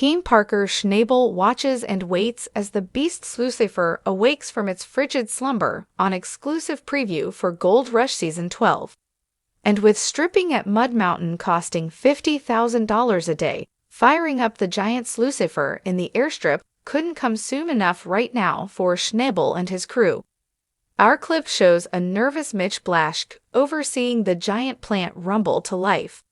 Team Parker Schnabel watches and waits as the beast Lucifer awakes from its frigid slumber on exclusive preview for Gold Rush Season 12. And with stripping at Mud Mountain costing $50,000 a day, firing up the giant Lucifer in the airstrip couldn't come soon enough right now for Schnabel and his crew. Our clip shows a nervous Mitch Blaschke overseeing the giant plant rumble to life.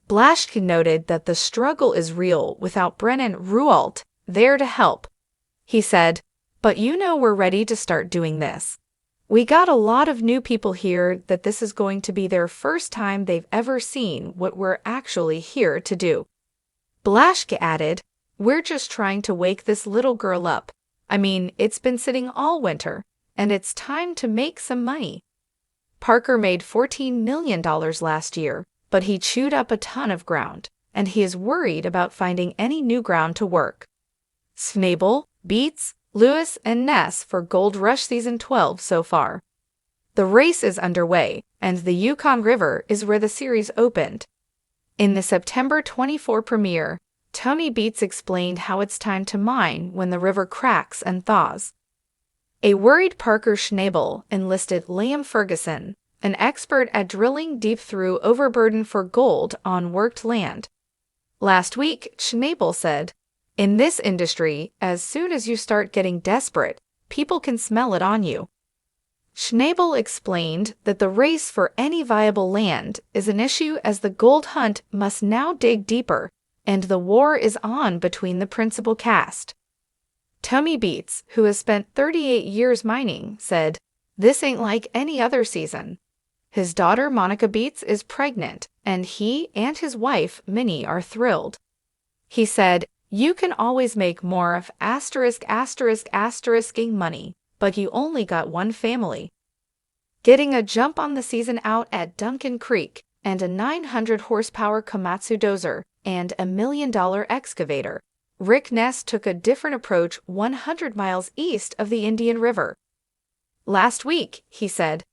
Blaschke noted that the struggle is real without Brennan Rualt there to help. He said, "But you know we're ready to start doing this. We got a lot of new people here that this is going to be their first time they've ever seen what we're actually here to do." Blaschke added, "We're just trying to wake this little girl up. I mean, it's been sitting all winter, and it's time to make some money." Parker made $14 million last year, but he chewed up a ton of ground, and he is worried about finding any new ground to work. Schnabel, Beets, Lewis, and Ness for Gold Rush Season 12 so far. The race is underway, and the Yukon River is where the series opened. In the September 24 premiere, Tony Beets explained how it's time to mine when the river cracks and thaws. A worried Parker Schnabel enlisted Liam Ferguson, an expert at drilling deep through overburden for gold on worked land. Last week, Schnabel said, "In this industry, as soon as you start getting desperate, people can smell it on you." Schnabel explained that the race for any viable land is an issue as the gold hunt must now dig deeper, and the war is on between the principal cast. Tony Beets, who has spent 38 years mining, said, "This ain't like any other season." His daughter Monica Beets is pregnant, and he and his wife Minnie are thrilled. He said, "You can always make more of *****ing money, but you only got one family." Getting a jump on the season out at Duncan Creek, and a 900 horsepower Komatsu dozer, and a $1 million excavator, Rick Ness took a different approach 100 miles east of the Indian River. Last week, he said,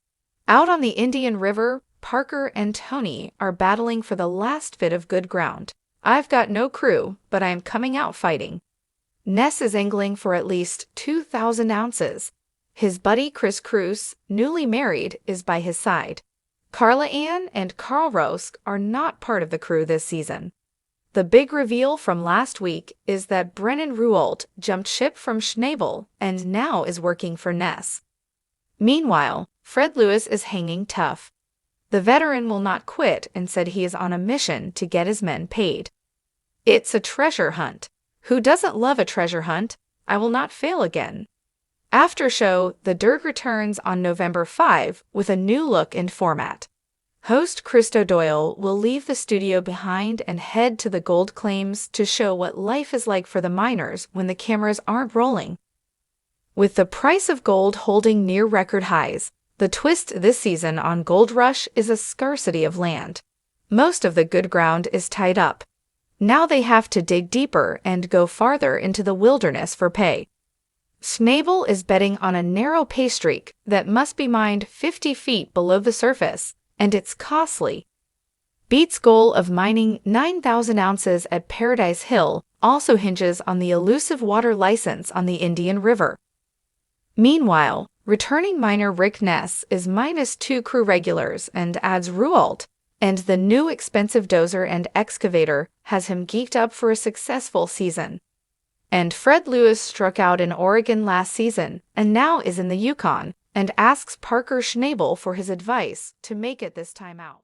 "Out on the Indian River, Parker and Tony are battling for the last bit of good ground. I've got no crew, but I am coming out fighting." Ness is angling for at least 2,000 ounces. His buddy Chris Cruz, newly married, is by his side. Carla Ann and Carl Rosk are not part of the crew this season. The big reveal from last week is that Brennan Rualt jumped ship from Schnabel and now is working for Ness. Meanwhile, Fred Lewis is hanging tough. The veteran will not quit and said he is on a mission to get his men paid. "It's a treasure hunt. Who doesn't love a treasure hunt? I will not fail again." After show, The Dirt returns on November 5 with a new look and format. Host Christo Doyle will leave the studio behind and head to the gold claims to show what life is like for the miners when the cameras aren't rolling. With the price of gold holding near record highs, the twist this season on Gold Rush is a scarcity of land. Most of the good ground is tied up. Now they have to dig deeper and go farther into the wilderness for pay. Schnabel is betting on a narrow pay streak that must be mined 50 feet below the surface, and it's costly. Beets' goal of mining 9,000 ounces at Paradise Hill also hinges on the elusive water license on the Indian River. Meanwhile, returning miner Rick Ness is -2 crew regulars and adds Rualt, and the new expensive dozer and excavator has him geeked up for a successful season. And Fred Lewis struck out in Oregon last season and now is in the Yukon and asks Parker Schnabel for his advice to make it this time out.